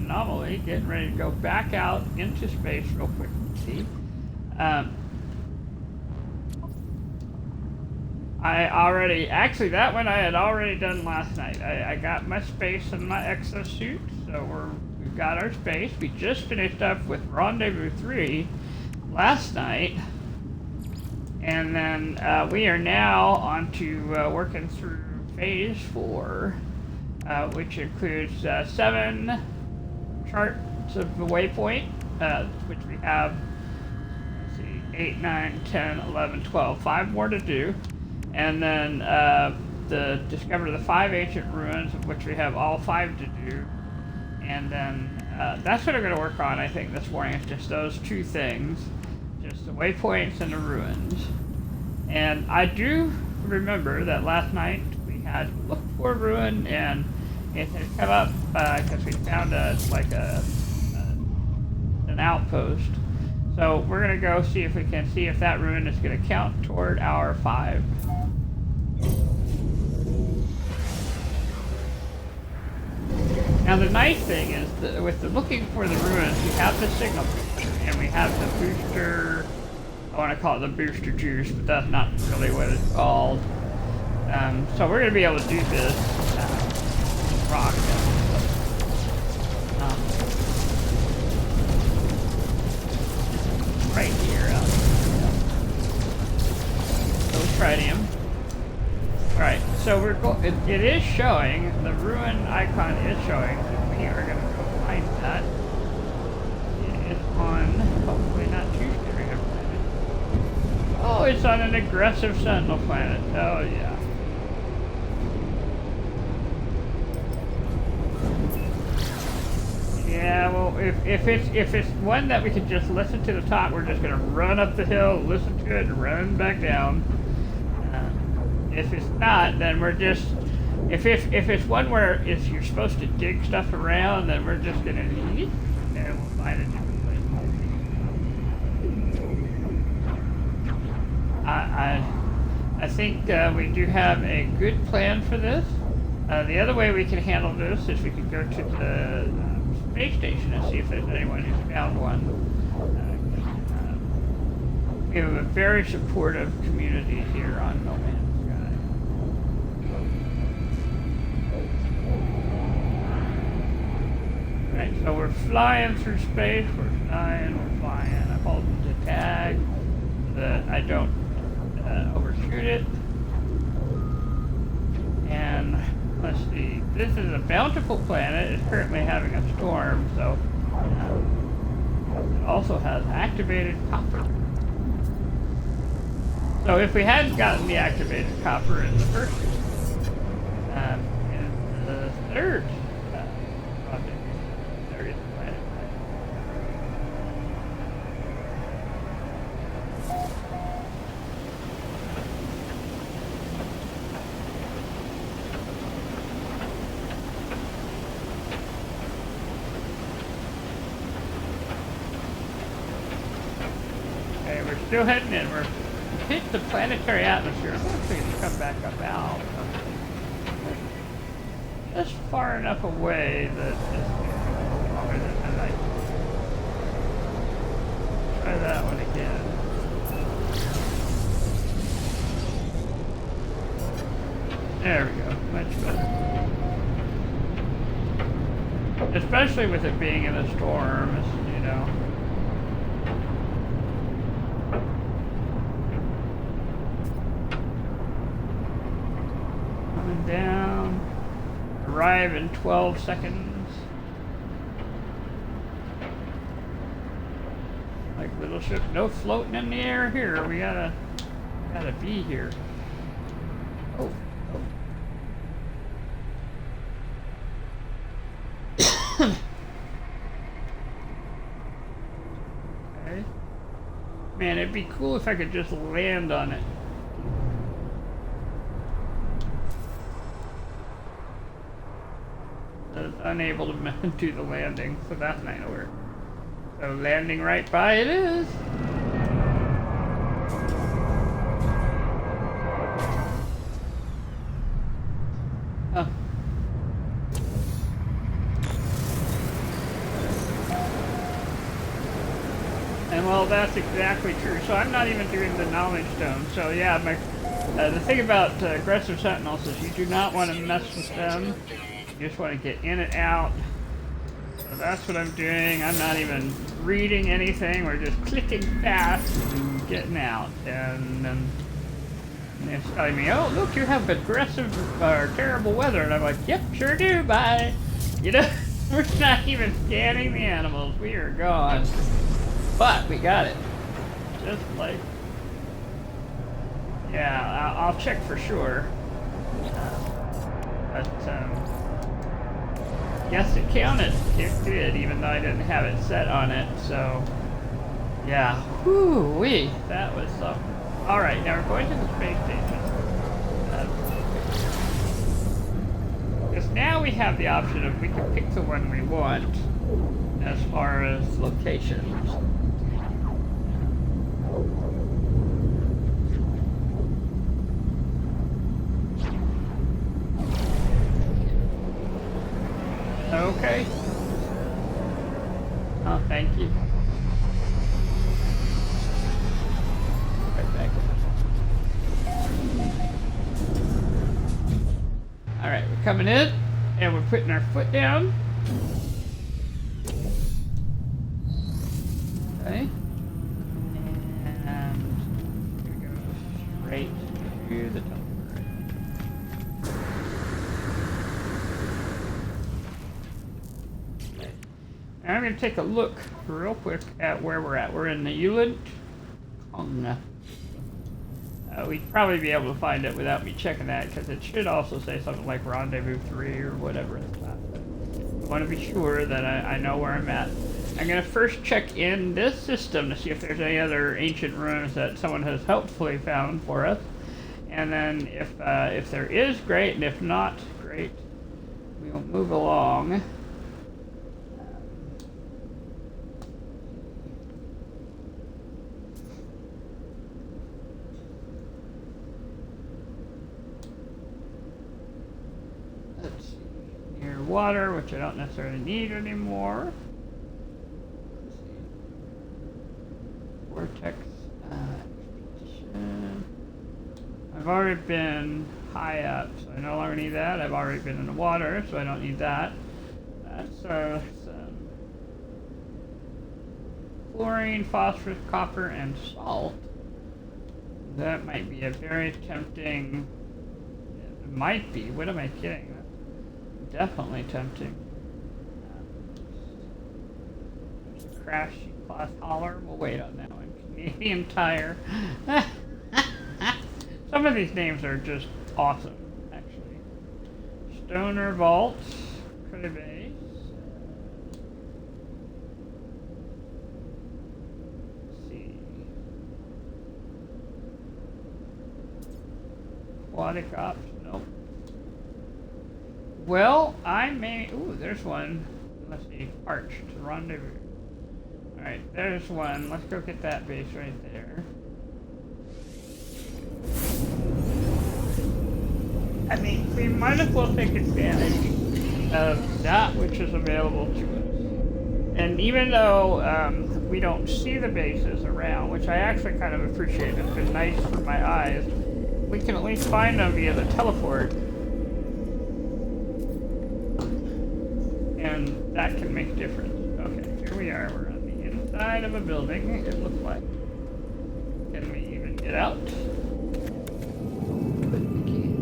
anomaly, getting ready to go back out into space real quick. See, I already, actually that one I had already done last night. I got my space in my exosuit, so we've got our space. We just finished up with Rendezvous 3 last night, and then we are now on to working through Phase 4, which includes 7 charts of the waypoint, which we have, let's see, 8, 9, 10, 11, 12, 5 more to do. And then discover the 5 ancient ruins, of which we have all 5 to do. And then that's what I'm going to work on, I think, this morning. It's just those 2 things, just the waypoints and the ruins. And I do remember that last night we had looked for a ruin, and it had come up because we found an outpost. So we're going to go see if we can see if that ruin is going to count toward our 5. Now the nice thing is that with the looking for the ruins, we have the signal booster, and we have the booster, I want to call it the booster juice, but that's not really what it's called. So we're going to be able to do this rock. Right here. Tritium. Alright, so it is showing, the ruin icon is showing, so we are going to go find that. It is on, hopefully not too scary a planet. Oh, it's on an aggressive sentinel planet. Oh, yeah. Yeah, well, if it's one that we can just listen to the top, we're just going to run up the hill, listen to it, and run back down. If it's not, then we're just, if it's one where you're supposed to dig stuff around, then we're just gonna eat, and we'll find a different place. I think we do have a good plan for this. The other way we can handle this is we can go to the space station and see if there's anyone who's found one. We have a very supportive community here on No Man's. Right, so we're flying through space, we're flying. I'm holding the tag so that I don't overshoot it. And let's see, this is a bountiful planet. It's currently having a storm, so it also has activated copper. So if we hadn't gotten the activated copper in the first in the third project, there is a planet. Okay, we're still heading in. We're hit the planetary atmosphere. I'm going to come back up out. Just far enough away that it's longer than I like. Try that one again. There we go. Much better. Especially with it being in a storm, you know. Down, arrive in 12 seconds. Like little ship, no floating in the air here. We gotta be here. Oh. Okay. Man, it'd be cool if I could just land on it. Unable to do the landing, so that's not gonna work. So landing right by it is. Oh. well, that's exactly true. So I'm not even doing the knowledge stone. So yeah, the thing about aggressive sentinels is you do not want to mess with them. You just want to get in and out. So that's what I'm doing. I'm not even reading anything. We're just clicking fast and getting out. And then it's telling me, oh, look, you have aggressive or terrible weather. And I'm like, yep, sure do, bye. You know, we're not even scanning the animals. We are gone. But we got it. Just like, yeah, I'll check for sure. But, yes, it counted. It did, even though I didn't have it set on it. So, yeah. Whoo-wee. That was something. All right, now we're going to the space station. Because now we have the option of we can pick the one we want as far as locations. Okay. Oh, thank you. Right back. All right, we're coming in, and we're putting our foot down. Okay. And we're going to go straight to the top. I'm going to take a look real quick at where we're at. We're in the Yulet. We'd probably be able to find it without me checking that, because it should also say something like Rendezvous 3 or whatever at the top. I want to be sure that I know where I'm at. I'm going to first check in this system to see if there's any other ancient ruins that someone has helpfully found for us. And then if there is, great, and if not, great. We'll move along. Water, which I don't necessarily need anymore. Let's see. Vortex expedition. I've already been high up, so I no longer need that. I've already been in the water, so I don't need that. That's some chlorine, phosphorus, copper, and salt. That might be a very tempting. It might be. What am I kidding? Definitely tempting. There's a crash cloth collar. We'll wait on that one. Canadian Tire. Some of these names are just awesome, actually. Stoner Vaults. Cribase. Let's see. Aquatic Ops. Nope. Well, I may... Ooh, there's one. Let's see. Arched. Rendezvous. Alright, there's one. Let's go get that base right there. I mean, we might as well take advantage of that which is available to us. And even though we don't see the bases around, which I actually kind of appreciate, it's been nice for my eyes, we can at least find them via the teleport. And that can make a difference. Okay, here we are. We're on the inside of a building, it looks like. Can we even get out? But we can.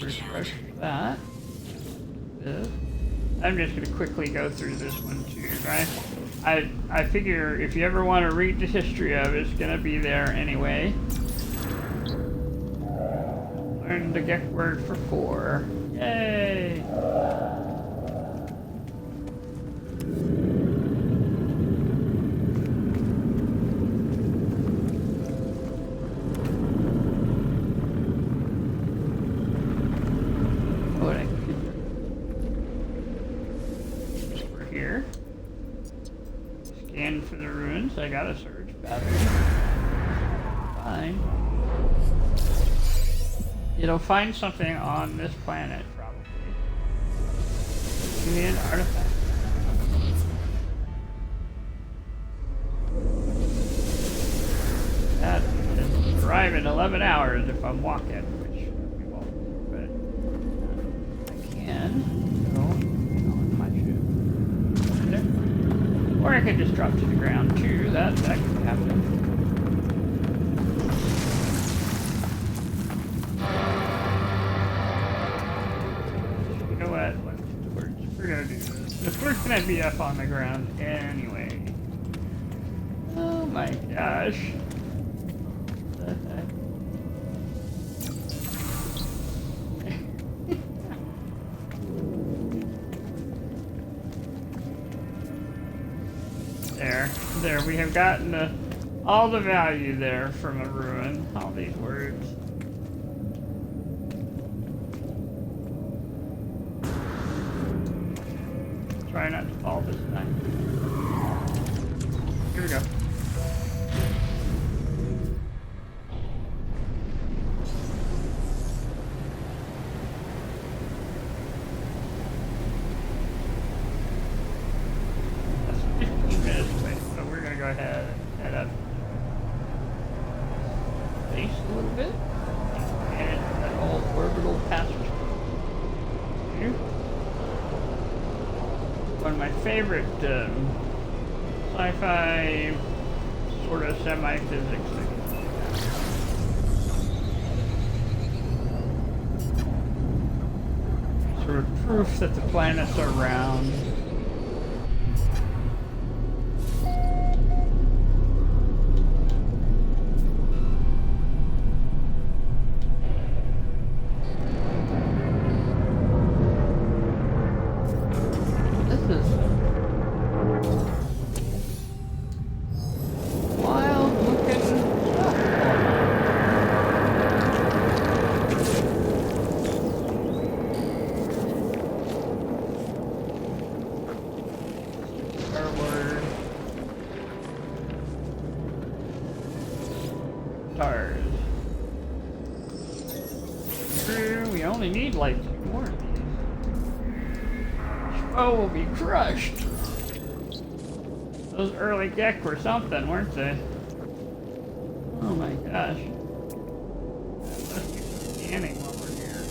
Refresh that. This. I'm just going to quickly go through this one too, right? I figure if you ever want to read the history of it, it's going to be there anyway. Learn the Gek word for 4. Yay! We're here. Scan for the ruins. I got a surge battery. find. It'll find something on this planet, probably. Give me an artifact. That is arrive in 11 hours if I'm walking, which we won't. But I can go on my ship. There. Or I could just drop to the ground too. That could happen. You know what? We're gonna do this. We're gonna be up on the ground anyway. Oh my gosh. What the heck? There, we have gotten all the value there from a ruin. All these words. Try not to fall this time. Here we go. That's 15 minutes away, so we're gonna go ahead and head up base a little bit and that old orbital passage. One of my favorite sci-fi sort of semi-physics things. Sort of proof that the planets are round. Stars. We only need like 2 more of these. Oh, will be crushed. Those early Gek were something, weren't they? Oh my gosh. Let's keep scanning while we're here.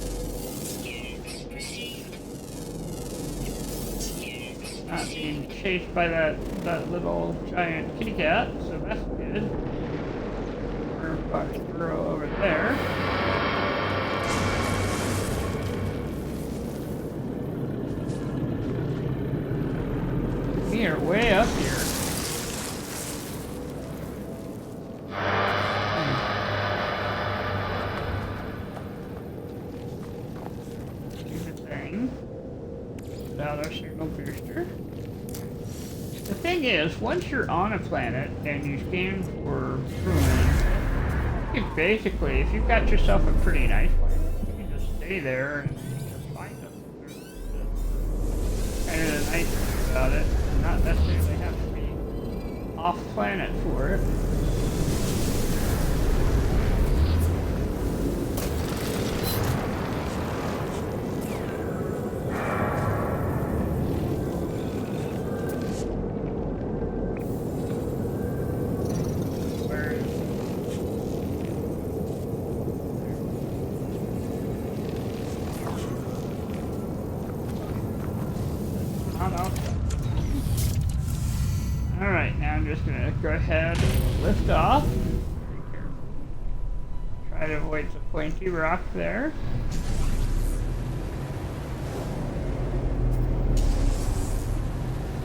Not being chased by that little giant kitty cat, so that's good. Throw over there. We are way up here. Stupid thing. Without our signal booster. The thing is, once you're on a planet and you scan for ruins, basically, if you've got yourself a pretty nice planet, you can just stay there and just find them. Kind of the nice thing about it, and not necessarily have to be off planet for it. Alright, now I'm just gonna go ahead and lift off. Be careful. Try to avoid the pointy rock there.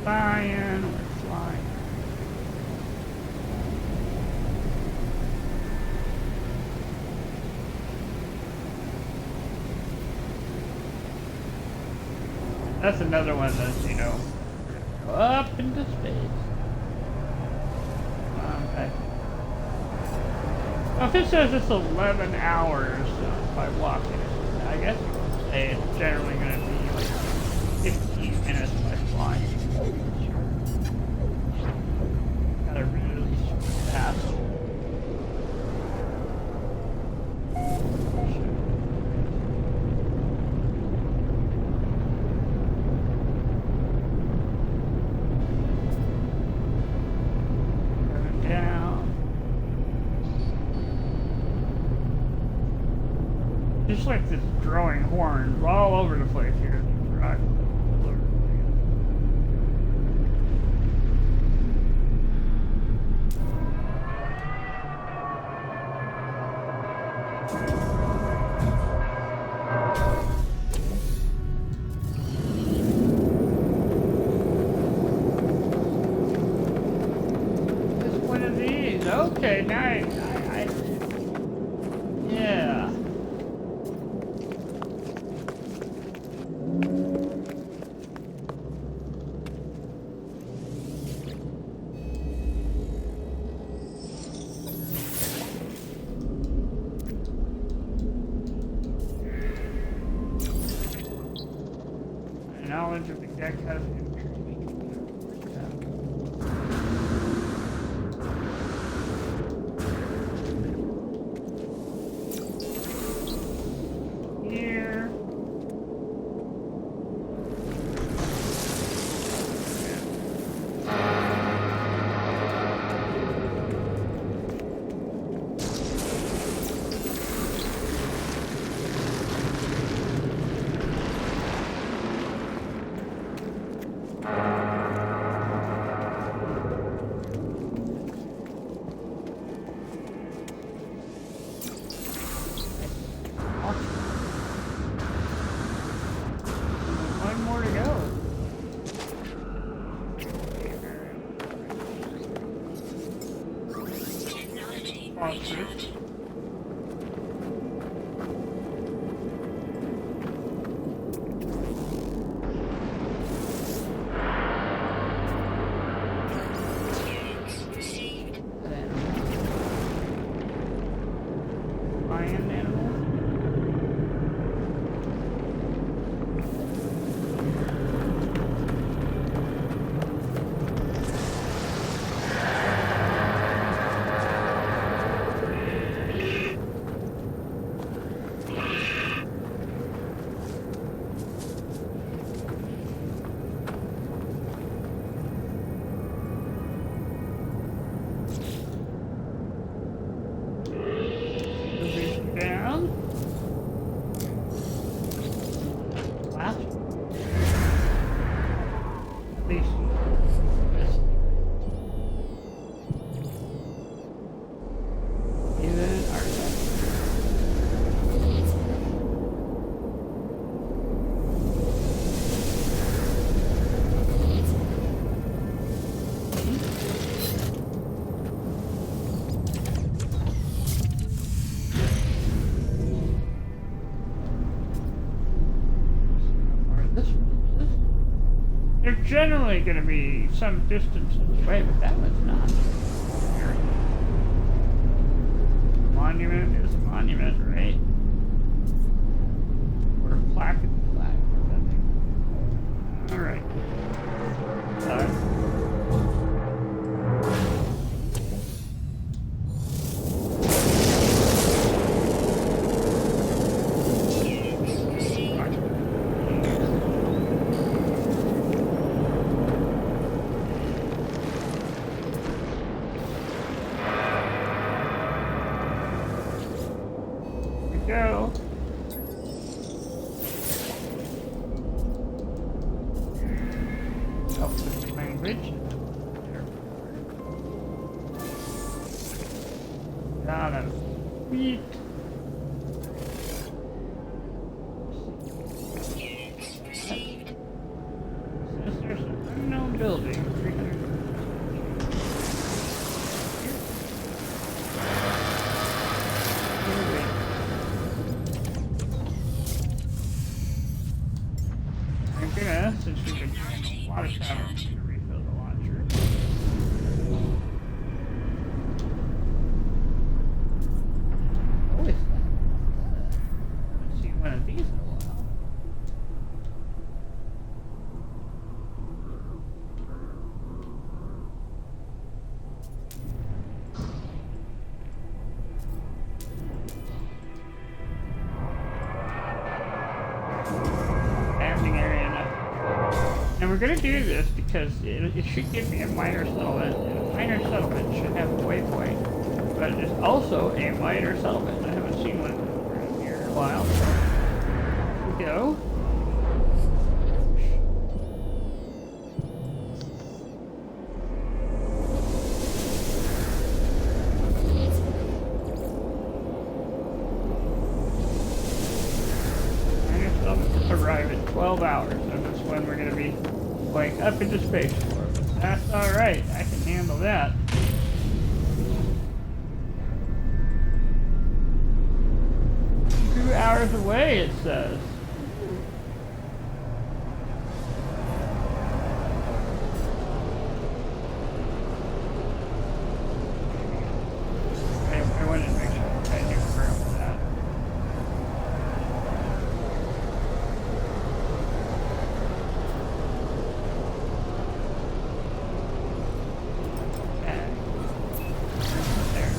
Flying, we're flying. That's another one that's, you know, go up into space. Okay. Well, if it says it's 11 hours by walking, I guess you could say it's generally going to be like 15 minutes by flying. Got a really short path. just like this growing horns all over the place here. There's rocks all over the place. Just one of these. Okay, nice. Yeah. My knowledge of the deck has increased. Here. One more to go. Phosphorus. Lion animal. Moving down. Last one. At least this. Even artifact. They're generally going to be some distance away, but that one's not. Monument is a monument, right? Or a plaque is a plaque. Alright. Go. Self language. Got a sweet. There's an unknown building. 300. Since we've been doing a lot of traveling to refill the launcher. What is that? I haven't seen one of these in a while. Landing area enough. And we're going to do this because it should give me a minor settlement. And a minor settlement should have a waypoint. But it is also a minor settlement. I haven't seen one around here. a while. Here we go. Arrive in 12 hours, and that's when we're going to be going up into space for. But that's alright, I can handle that. Hours away, it says. I wanted to make sure I knew where it was at. Okay. There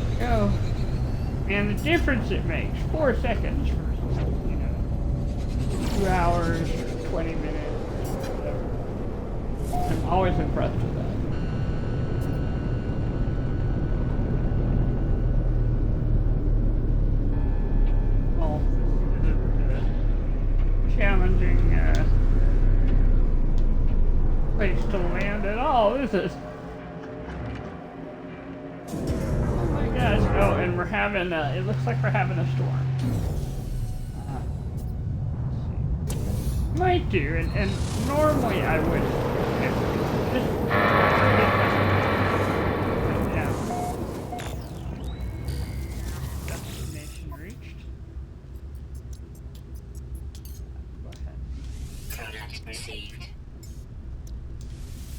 we go. And the difference it makes, 4 seconds versus, 2 hours, 20 minutes, whatever. I'm always impressed with that. Well, this is a challenging place to land at all, is it? Oh, and we're having, it looks like we're having a storm. Let's see. Might do, and normally I would just destination reached. Go ahead. Product received.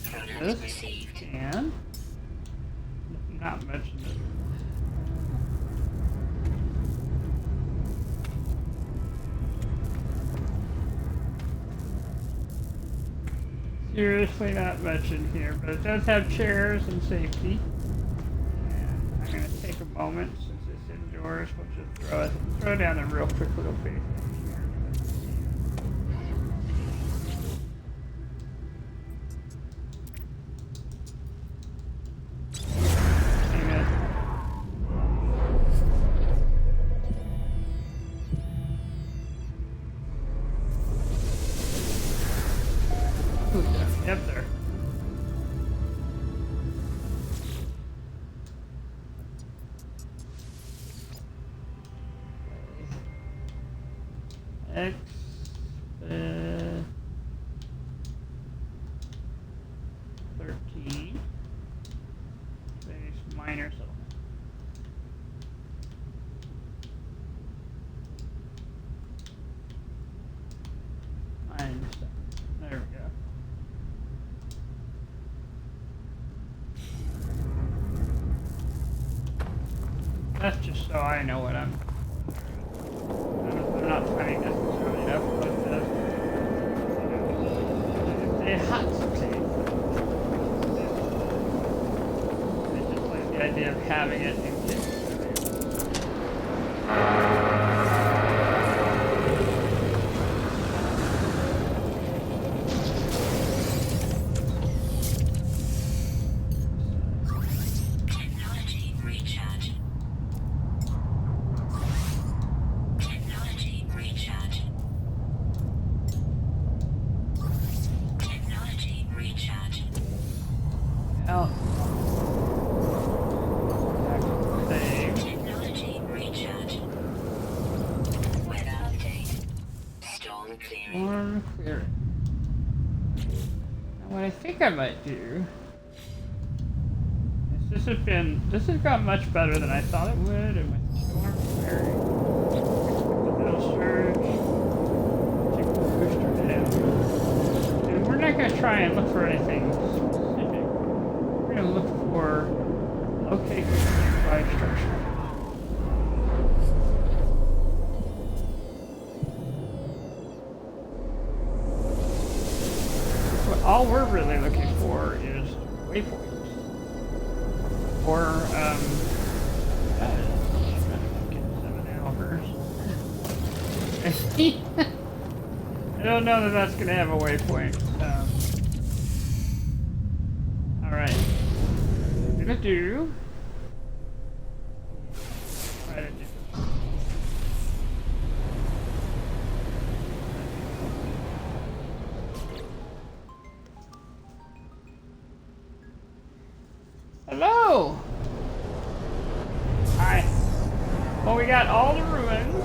Product This received. and not mention this. Seriously not mentioned here, but it does have chairs and safety. And I'm going to take a moment, since it's indoors, we'll just throw down a real quick little base here. Yep, there. X, 13, space minor settlement. There we go. That's just so I know what I'm not funny necessarily enough, but a hot potato. I just like the idea of having it in case. Storm clearing. Now what I think I might do is this has gone much better than I thought it would, and with the storm clearing, the middle surge, take the booster down. And we're not going to try and look for anything specific. We're going to look for location of nearby structure. All we're really looking for is waypoints. Or, 7 hours. I don't know that that's going to have a waypoint. Alright. What I'm going to do... Try to do this. go! Well, we got all the ruins,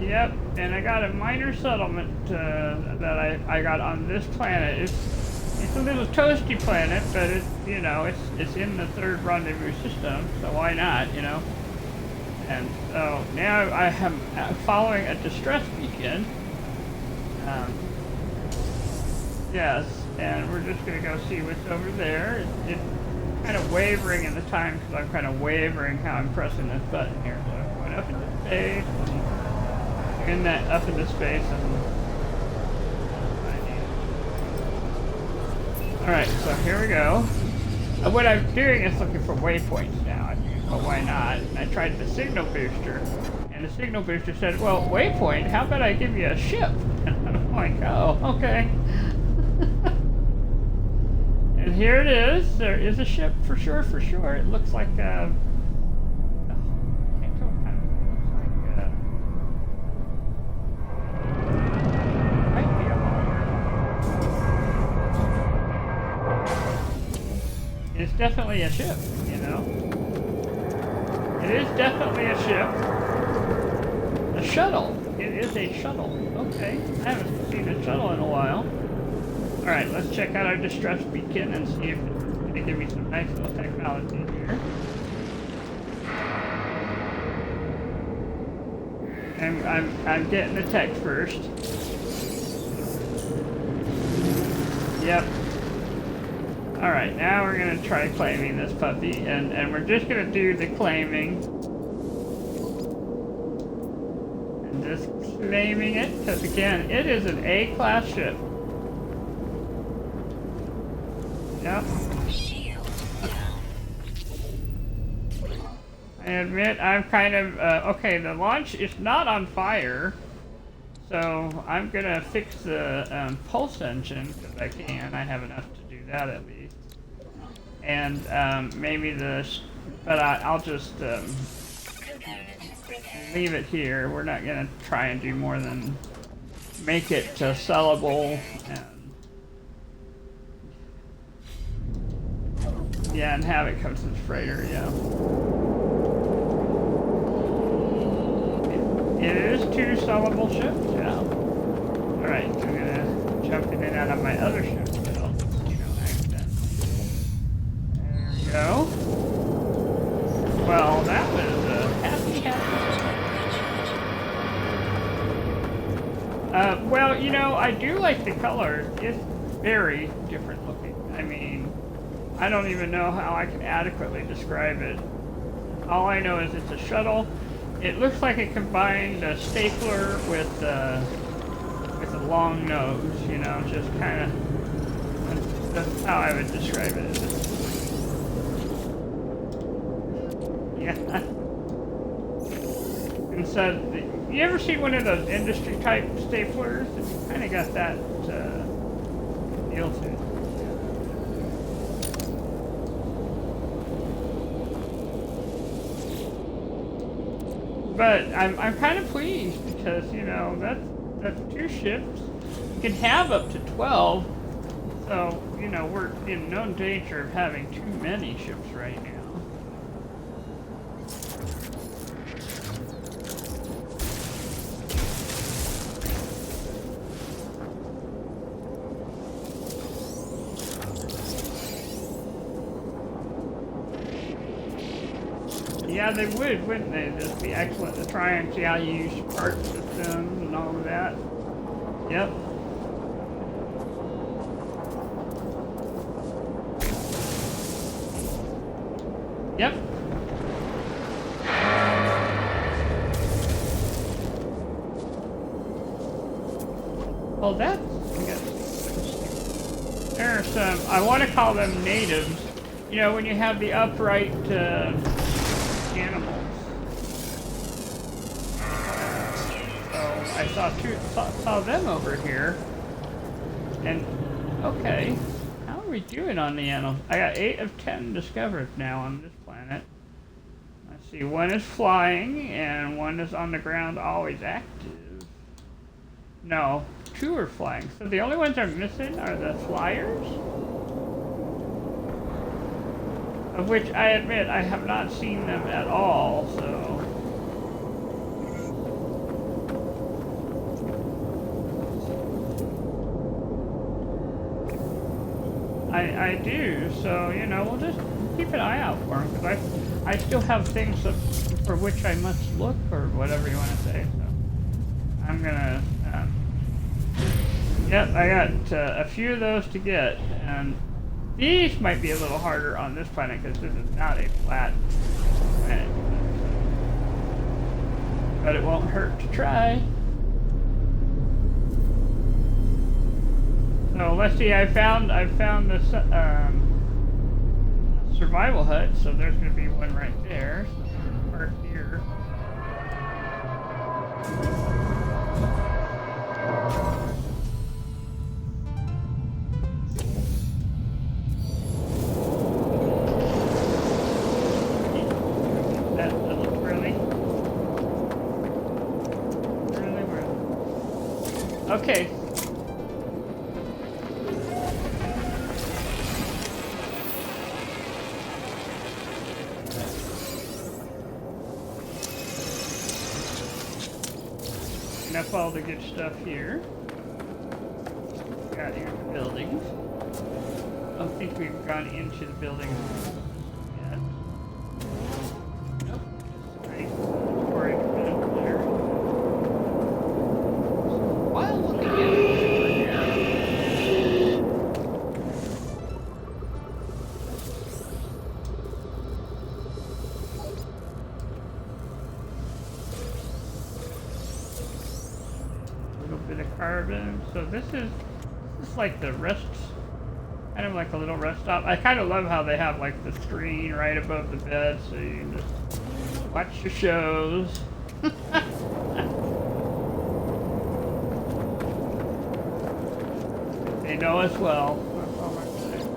yep, and I got a minor settlement that I got on this planet. It's a little toasty planet, but it's in the third rendezvous system, so why not, And so now I am following a distress beacon. Yes, and we're just gonna go see what's over there. It's kind of wavering in the time because I'm kind of wavering how I'm pressing this button here. So I'm going up into space, and up into space, and all right. So here we go. What I'm doing is looking for waypoints now. I think, well, why not? And I tried the signal booster, and the signal booster said, "Well, waypoint. How about I give you a ship?" And I'm like, "Oh, okay." And here it is. There is a ship for sure, for sure. It looks like I can't tell what kind of it looks like. Might be a It's definitely a ship, It is definitely a ship. A shuttle. It is a shuttle. Okay. I haven't seen a shuttle in a while. Alright, let's check out our distress beacon and see if it's going to give me some nice little technology here. And I'm getting the tech first. Yep. Alright, now we're going to try claiming this puppy, and we're just going to do the claiming. And just claiming it, because again, it is an A-class ship. Yep. I admit I'm kind of, okay, the launch is not on fire, so I'm gonna fix the pulse engine, because I can. I have enough to do that at least. And maybe but I'll just leave it here. We're not gonna try and do more than make it sellable. Yeah, and have it come to the freighter, yeah. It is 2 sellable ships, yeah. Alright, I'm gonna jump in and out of my other ship so accident. There we go. Well, that was a happy. Well, I do like the color. It's very different looking. I mean, I don't even know how I can adequately describe it. All I know is it's a shuttle. It looks like it combined a stapler with a long nose, just kind of, that's how I would describe it. Yeah. And so, you ever see one of those industry type staplers? It's kind of got that feel to it. But I'm kind of pleased because that's 2 ships. You can have up to 12, so we're in no danger of having too many ships right now. Yeah, they would, wouldn't they? Just be excellent to try and see how you use your park systems and all of that. Yep. Yep. Well, that's, I guess, there are some, I want to call them natives. When you have the upright animals. So I saw them over here. And, okay. How are we doing on the animals? I got 8 of 10 discovered now on this planet. Let's see, 1 is flying, and 1 is on the ground, always active. No, 2 are flying. So the only ones I'm missing are the flyers. of which I admit I have not seen them at all, so... I do, so, you know, we'll just keep an eye out for them, because I still have things for which I must look, or whatever you want to say, so I'm gonna, yep, I got a few of those to get, and these might be a little harder on this planet, because this is not a flat planet, but it won't hurt to try. So let's see. I found the survival hut. So there's going to be one right there. So there's a part here. That looks really. Okay. Enough all the good stuff here. Got here the buildings. I don't think we've gone into the buildings yet. Nope. Great. Storage bin there. While looking at bit of carbon. So this is like the rest, kind of like a little rest stop. I kind of love how they have like the screen right above the bed, so you can just watch your shows. They know us well. That's all I'm saying.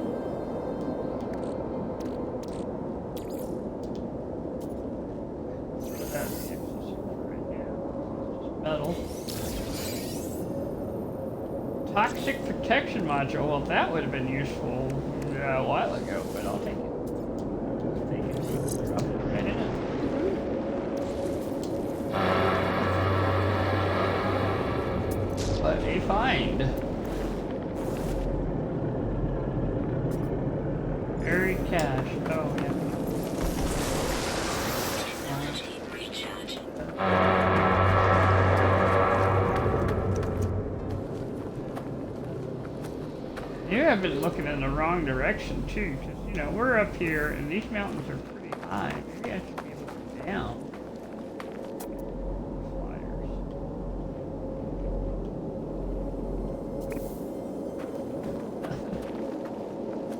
So that's the exosuit right here. Just metal. Toxic protection module. Well, that would have been useful a while ago, but I'll take it. Drop it right in. What a find. Buried cache. Oh, yeah. Maybe I've been looking in the wrong direction too, because you know we're up here and these mountains are pretty high. Maybe I should be looking down.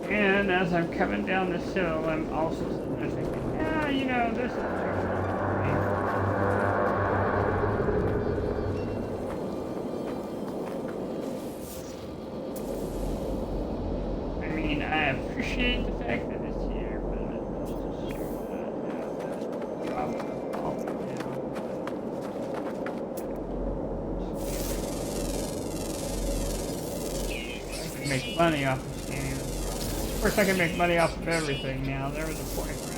Flyers. And as I'm coming down this hill, I'm also sitting there thinking, yeah, you know, this is I appreciate the fact that it's here, but it's just sure that I'll be down. I can make money off of scanning them. Of course, I can make money off of everything now. There was a point where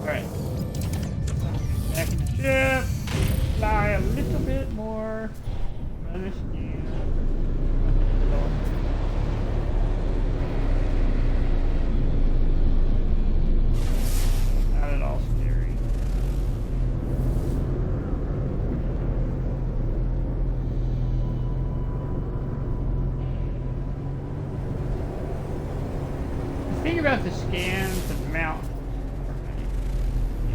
Alright. Back in the ship. Fly a little bit more. Run this again. Not at all scary. The thing about the scans and mountains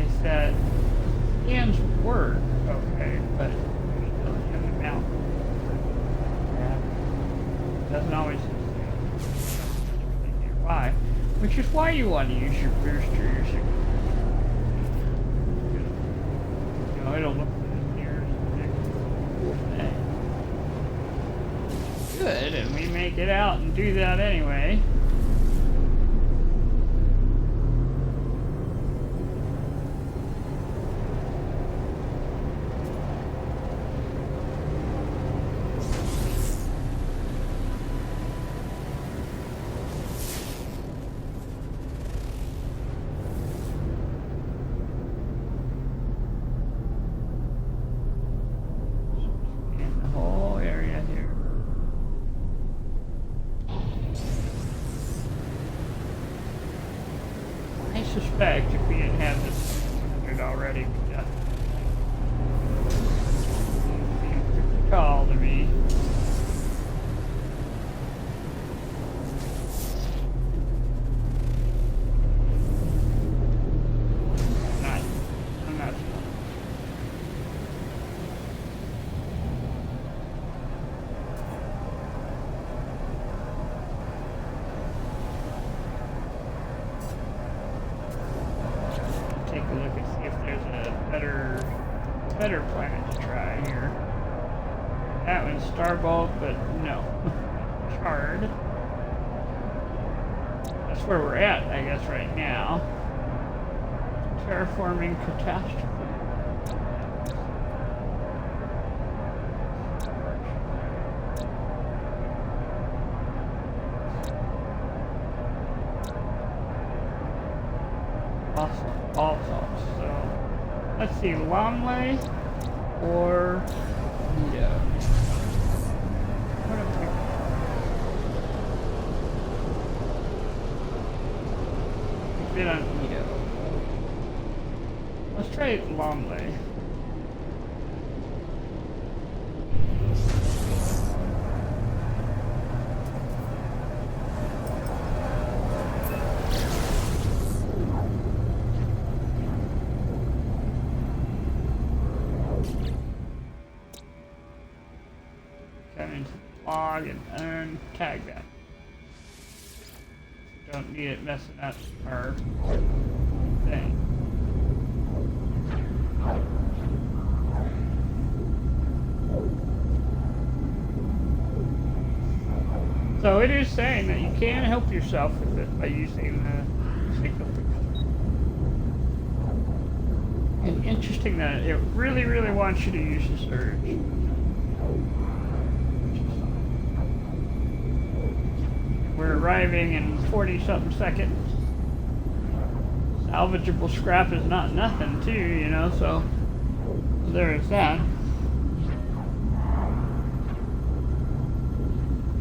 is that scans work. Okay, but you're still in the mountain. Yeah. Doesn't always really nearby. Which is why you want to use your booster, your signal. You know, it'll look for the nearest thing. Good, and we may get out and do that anyway. call to me. I'm not. Take a look and see if there's a better planet to try here. That one's Starbolt, but no. Chard. That's where we're at, I guess, right now. Terraforming catastrophe. All salts. So let's see, Lomley or Nito. What am I? We've been on Nito. Let's try Lomley. Into the log and untag that. Don't need it messing up our thing. So it is saying that you can help yourself with it by using the signal fixer. And interesting that it really, really wants you to use the surge. We're arriving in 40-something seconds. Salvageable scrap is not nothing, too, you know, so there is that.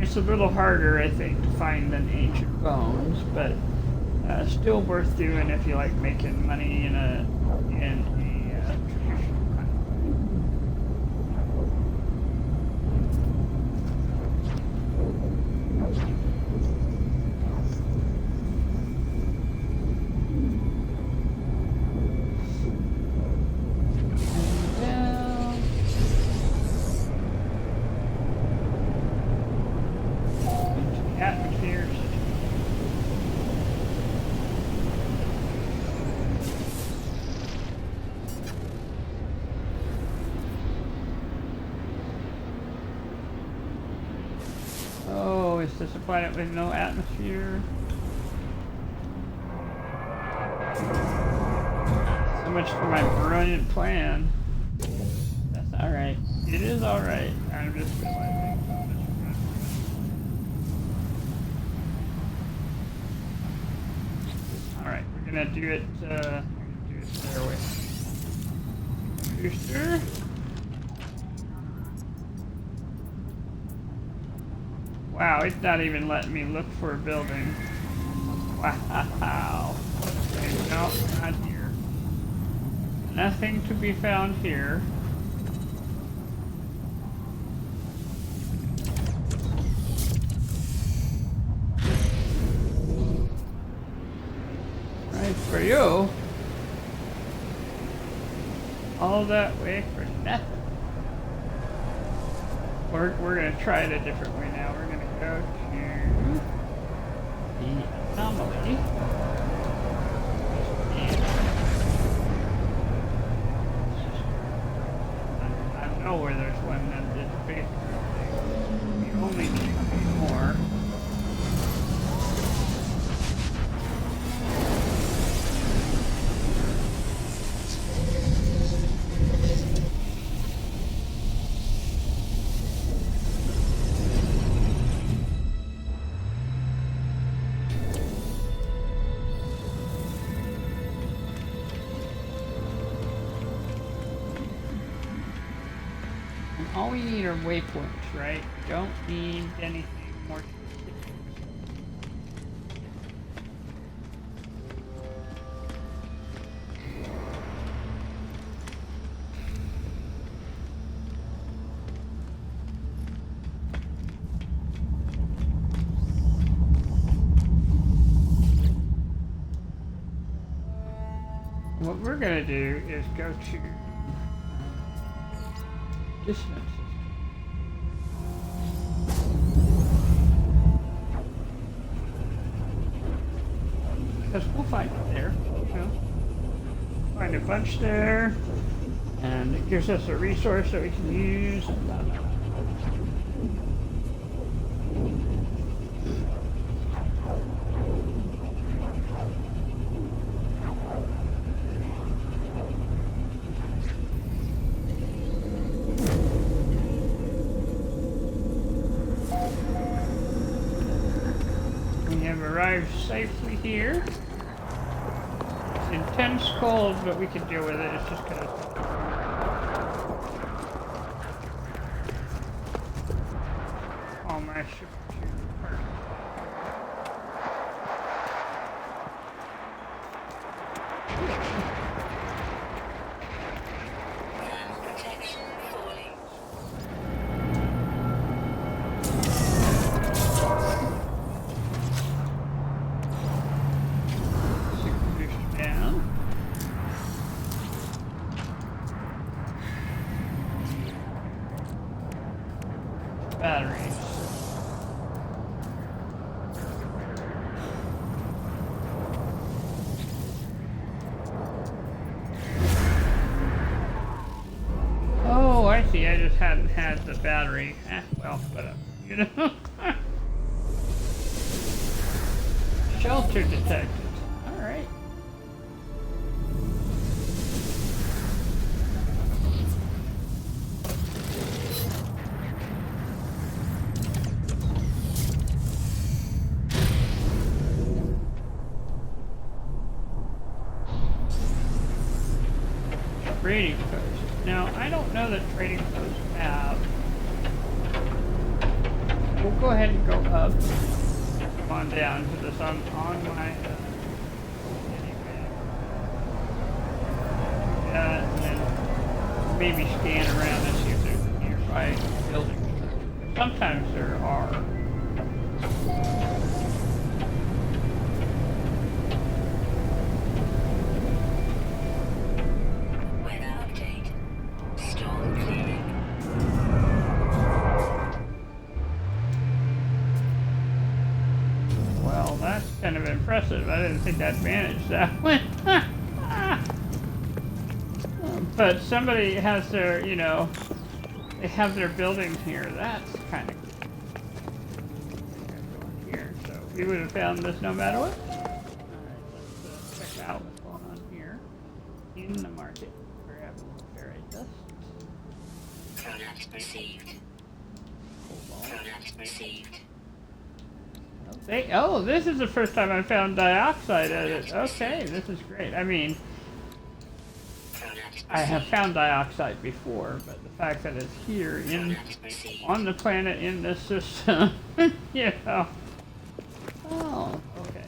It's a little harder, I think, to find than ancient bones, but still worth doing if you like making money in a traditional kind of way. Oh, is this a planet with no atmosphere? So much for my brilliant plan. That's alright. It is alright. I'm just realizing so much for my Alright, we're gonna do it their way. Booster. Wow, it's not even letting me look for a building. Wow. Okay, no, not here. Nothing to be found here. Right for you. All that way for nothing. We're gonna try it a different way now. We're gonna go to the anomaly. And I know where there's one that is basically we only need more. All we need are waypoints, right? We don't need anything more specific. going to do is go to dissonance system. Because we'll find it there. You know? Find a bunch there. And it gives us a resource that we can use. We have arrived safely here. It's intense cold, but we can deal with it. It's just kind of all my ship to park. Protection falling. Push down. Batteries. Oh, I see. I just hadn't had the battery. Well, whatever. You know? Shelter detected. Alright. Trading post. Now, I don't know that trading posts have. We'll go ahead and go up. Come on down to this on my. Anyway. And then maybe scan around and see if there's a nearby building. Sometimes there are. That's kind of impressive. I didn't think I'd manage that one. But somebody has their, you know, they have their buildings here. That's kind of cool. Here, so we would have found this no matter what. Alright, let's check out what's going on here in the market. Grab ferrite dust. Product received. Product received. Oh, this is the first time I found dioxide at it. Okay, this is great. I mean, I have found dioxide before, but the fact that it's here on the planet in this system, you know. Oh, okay.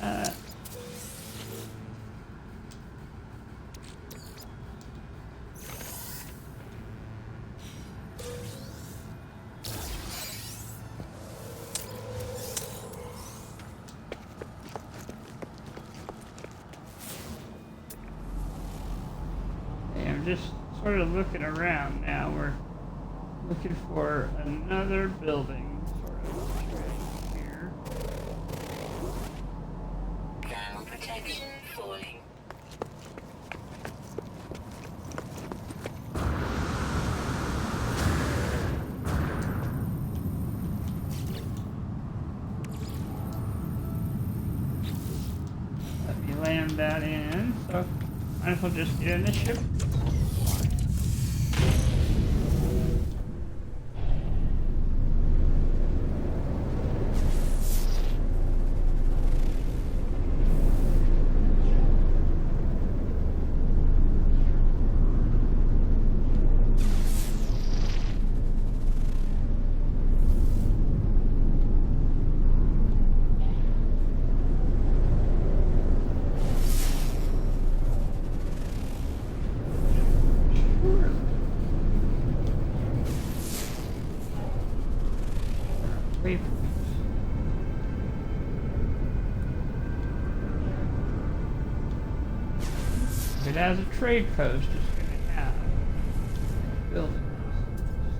That. Just sort of looking around now. We're looking for another building sort of right here. Ground protection falling. Let me land that in. So might as well just get in the ship. If it has a trade post, it's going to have buildings.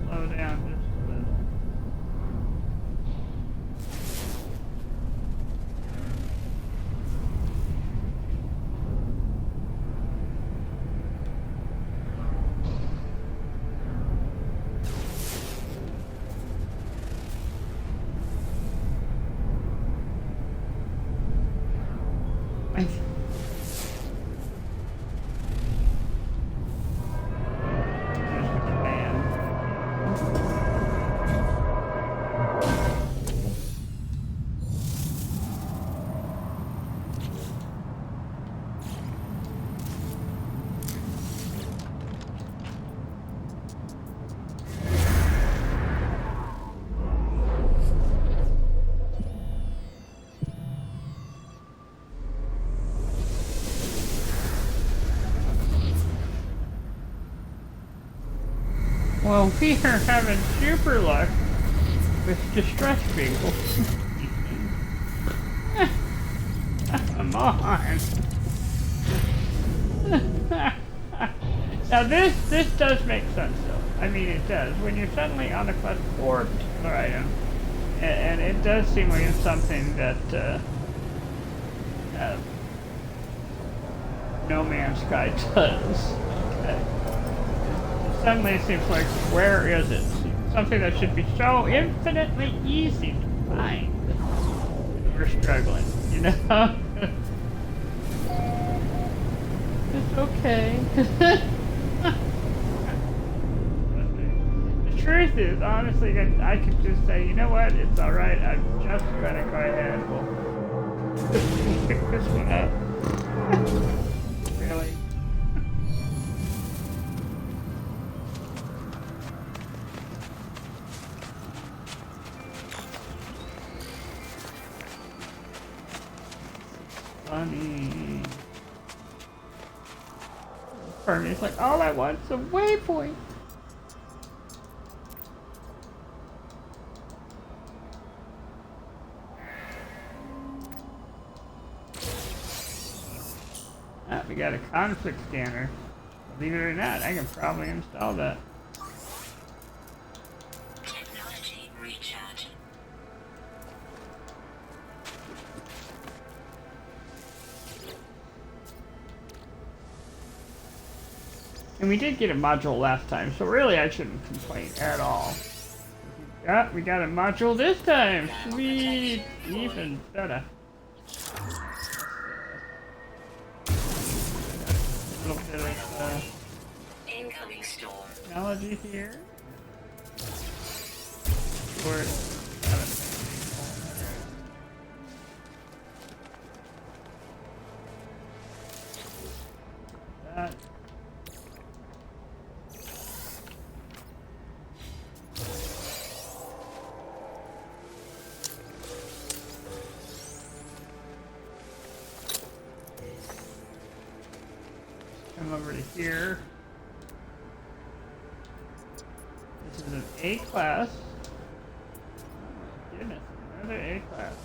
Slow down just a little. I Well, we are having super luck with distressed people. Come on. Now this does make sense though. I mean it does. When you're suddenly on a quest for a particular item, and it does seem like it's something that No Man's Sky does. Okay. Suddenly it seems like, where is it? Something that should be so infinitely easy to find. We're struggling, you know? It's okay. The truth is, honestly, I could just say, you know what, it's alright, I'm just gonna go ahead and we'll pick this one up. Really? Funny. Part of me is like, all I want is a waypoint. Ah, we got a conflict scanner. Believe it or not, I can probably install that. Technology recharge. And we did get a module last time, so really I shouldn't complain at all. Yeah, we got a module this time! Sweet! Even better. A little bit of Incoming storm. technology here. Or that. Come over to here. This is an A class. Oh my goodness, another A class.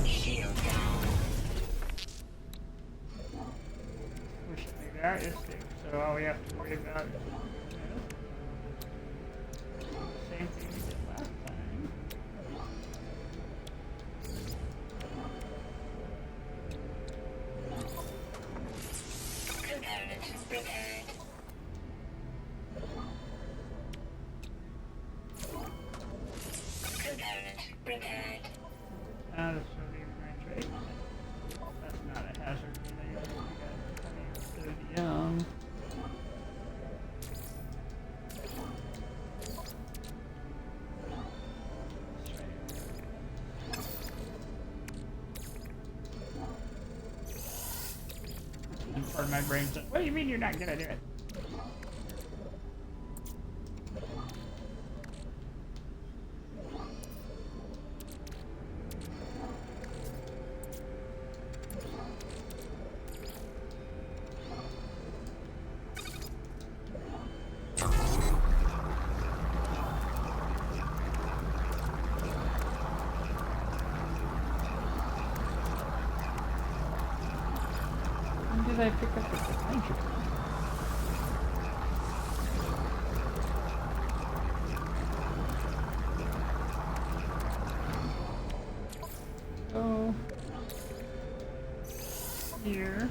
Shield down. Fortunately, that is big, so all we have to worry about is the same thing we did last time. Component prepared. Component prepared. That's sodium nitrate. That's not a hazard. We got plenty of sodium. And part of my brain's like, what do you mean you're not gonna do it? did I pick up the danger? Oh, here.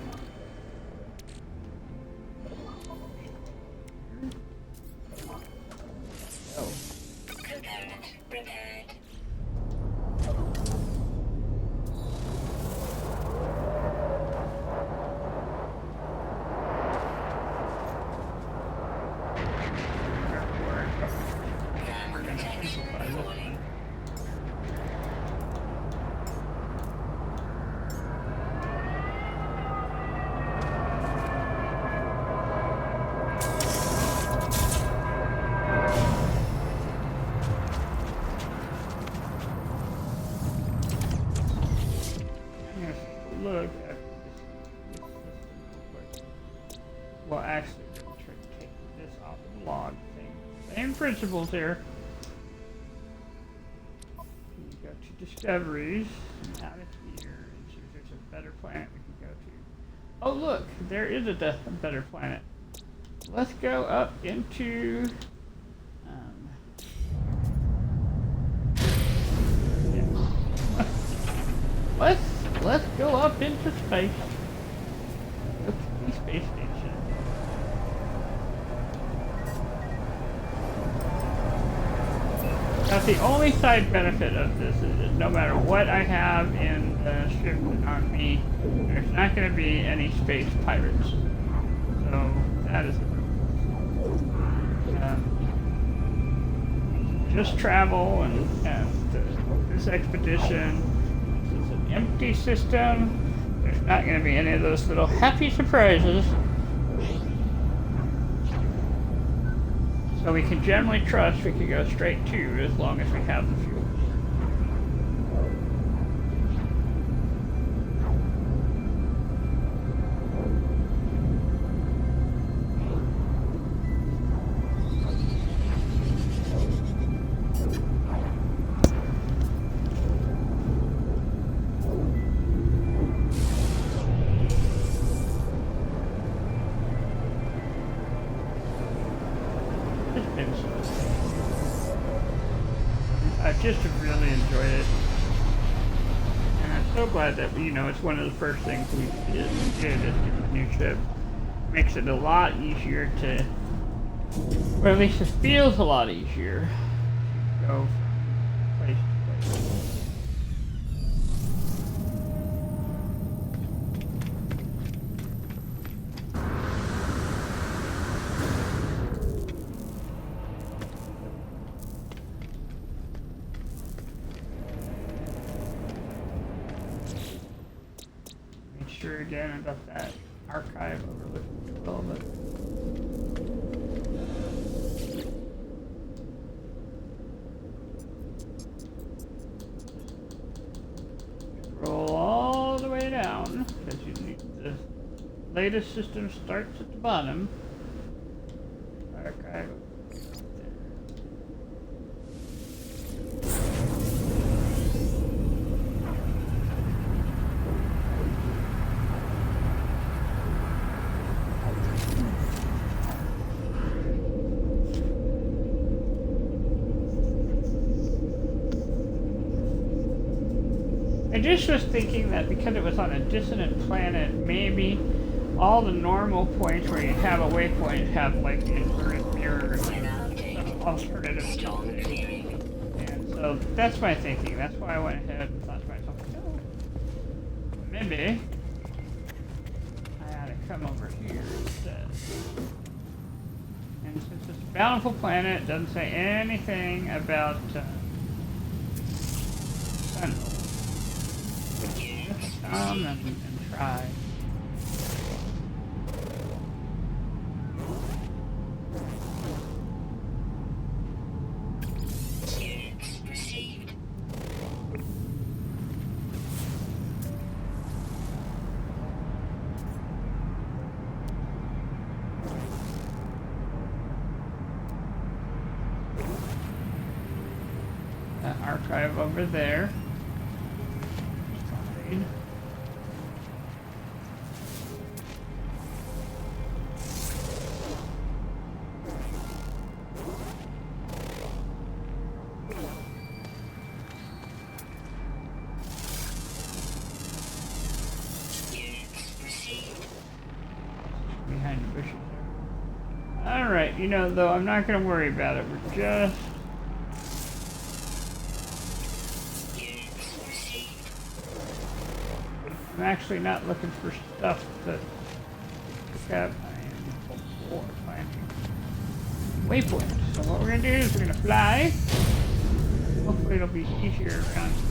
Oh. Component repaired. Thermal protection falling. Look at this system real quick. Well, actually, we'll try to take this off of the log thing. Same principles here. You go to discoveries, and out of here, and see if there's a better planet we can go to. Oh, look, there is a better planet. Let's go up into. Yeah. Let's go up into space. Go to the space station. Now the only side benefit of this is that no matter what I have in the ship on me, there's not going to be any space pirates. So that is just travel and this expedition. Empty system. There's not going to be any of those little happy surprises. So we can generally trust we can go straight to as long as we have the fuel. I just really enjoyed it, and I'm so glad that it's one of the first things we did is get the new ship. Makes it a lot easier to, or at least it feels a lot easier to go from place to place. Sure again about that archive overlooking development. Roll all the way down because you need the latest system starts at the bottom. Archive. I just was thinking that because it was on a dissonant planet, maybe all the normal points where you have a waypoint have like inverted mirrors, some alternative thing. And so that's my thinking. That's why I went ahead and thought to myself, oh, maybe I ought to come over here instead. And since it's a bountiful planet, it doesn't say anything about Sentinel. Come and try. Units received. Archive over there. behind the bushes there. Alright, you know, though, I'm not going to worry about it. We're just... I'm actually not looking for stuff that pick up. I am for finding waypoints. So what we're going to do is we're going to fly. Hopefully it'll be easier around here.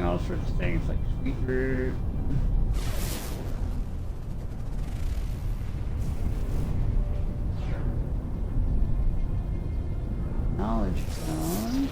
All sorts of things like sweet root. Knowledge stone.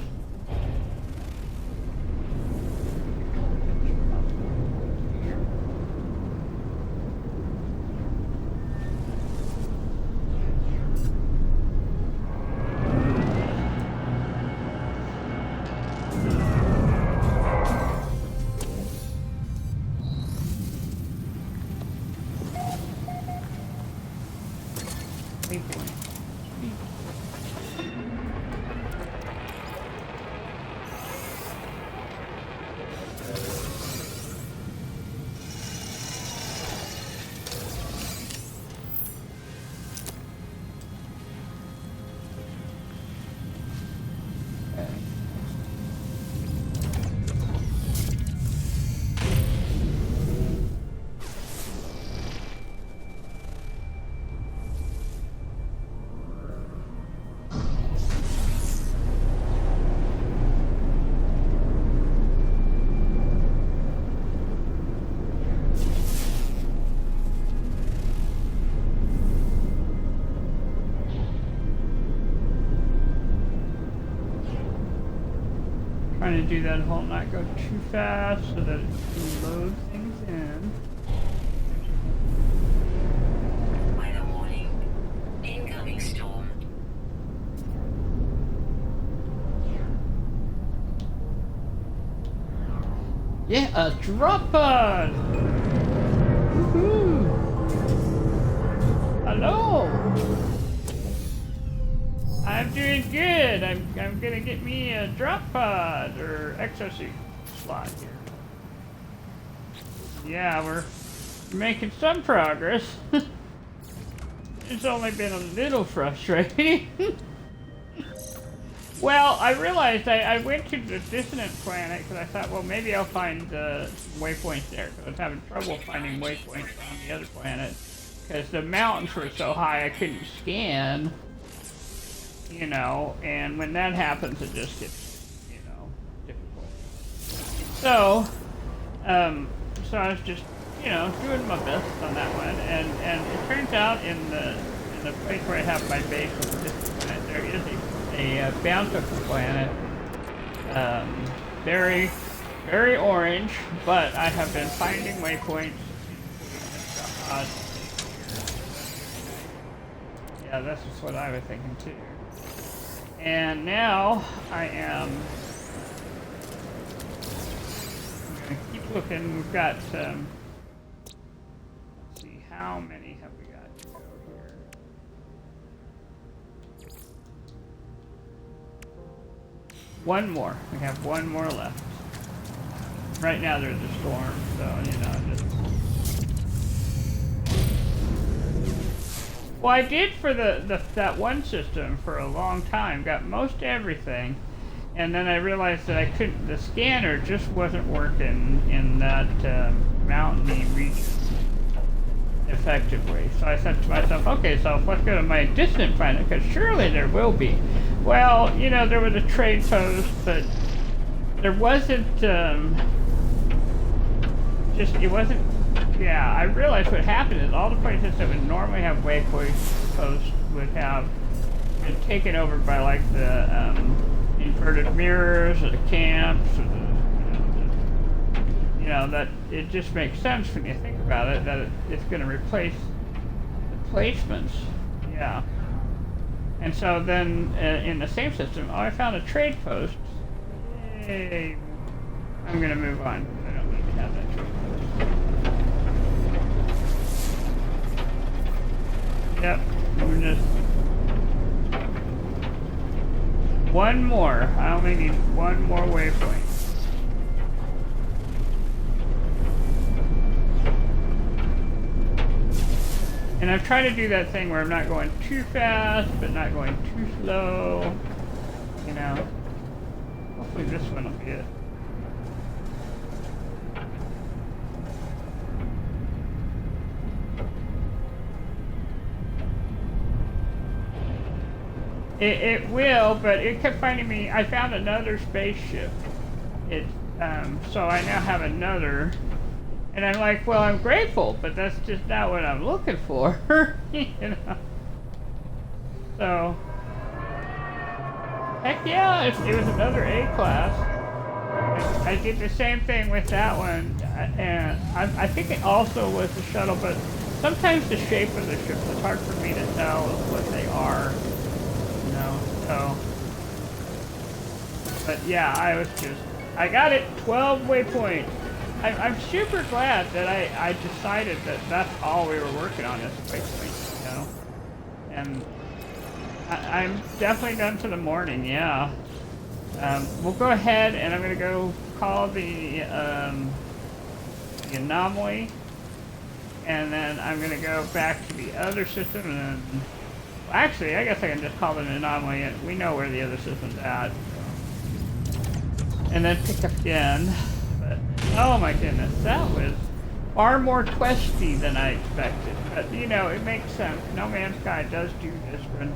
Trying to do that whole not go too fast so that it can load things in. Weather warning. Incoming storm. Yeah, a drop pod! Woohoo! Hello! I'm doing good. I'm gonna get me a drop pod or exosuit slot here. Yeah, we're making some progress. It's only been a little frustrating. Well, I realized I went to the dissonant planet because I thought, well, maybe I'll find waypoints there. Because I was having trouble finding waypoints on the other planet because the mountains were so high I couldn't scan. You know, and when that happens, it just gets, you know, difficult. So, so I was just, you know, doing my best on that one, and it turns out in the place where I have my base on this planet, there is a bountiful planet, very orange, but I have been finding waypoints. Yeah, that's just what I was thinking too. And now I am I'm gonna keep looking. We've got let's see, how many have we got to go here? One more. We have one more left. Right now there's a storm, so you know just. Well, I did for that one system for a long time, got most everything, and then I realized that I couldn't, the scanner just wasn't working in that mountainy region effectively. So I said to myself, okay, so let's go to my distant planet, because surely there will be. Well, you know, there was a trade post, but there wasn't it wasn't. Yeah, I realized what happened is all the places that would normally have wayposts would have been taken over by like the inverted mirrors or the camps or that it just makes sense when you think about it that it's going to replace the placements. Yeah. And so then in the same system, I found a trade post. Yay. I'm going to move on. I don't need to have that trade post. Yep. We're just... One more. I only need one more waypoint. And I've tried to do that thing where I'm not going too fast, but not going too slow. You know. Hopefully this one will be it. It will, but it kept finding me. I found another spaceship. So I now have another. And I'm like, well, I'm grateful, but that's just not what I'm looking for, you know. So, heck yeah, it was another A-class. I did the same thing with that one, and I think it also was the shuttle, but sometimes the shape of the ships is hard for me to tell what they are, you know, so. But yeah, I got it, 12 waypoints. I'm super glad that I decided that that's all we were working on is waypoints, you know. And I'm definitely done for the morning, yeah. We'll go ahead and I'm going to go call the anomaly. And then I'm going to go back to the other system and then... Well, actually, I guess I can just call it an anomaly and we know where the other system's at. And then pick up again. Oh my goodness, that was far more questy than I expected. But, you know, it makes sense. No Man's Sky does do this when,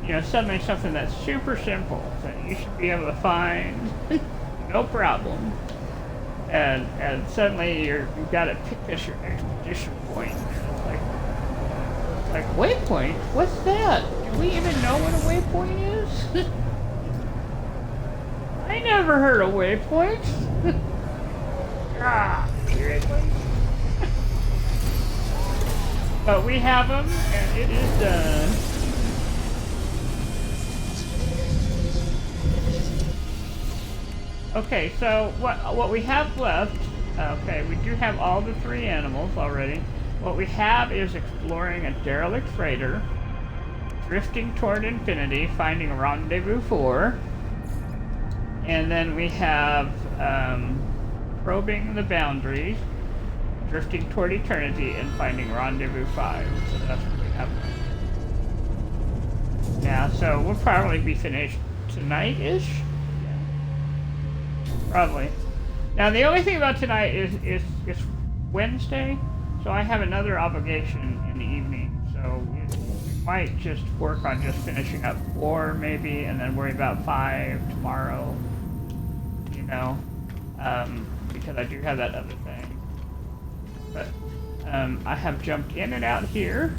you know, suddenly something that's super simple that you should be able to find, no problem. And suddenly you've got to pick as your expedition point. It's like waypoint? What's that? Do we even know what a waypoint is? I never heard of waypoints. Seriously? But we have them, and it is done. Okay, so what we have left, okay, we do have all the 3 animals already. What we have is exploring a derelict freighter, drifting toward infinity, finding a rendezvous 4, and then we have probing the boundaries, drifting toward eternity, and finding rendezvous 5. So that's what we have. Yeah, so we'll probably be finished tonight-ish. Yeah. Probably. Now the only thing about tonight is Wednesday, so I have another obligation in the evening. So we might just work on just finishing up 4 maybe, and then worry about 5 tomorrow. You know. Because I do have that other thing. But I have jumped in and out here.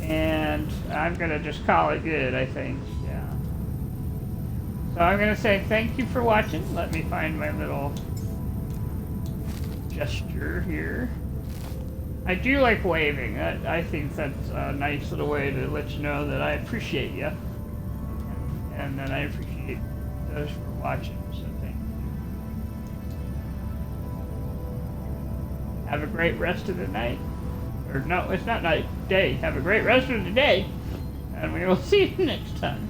And I'm going to just call it good, I think. Yeah. So I'm going to say thank you for watching. Let me find my little gesture here. I do like waving. I think that's a nice little way to let you know that I appreciate you. And that I appreciate those for watching, so thank you. Have a great rest of the night. Or no, it's not night, day. Have a great rest of the day. And we will see you next time.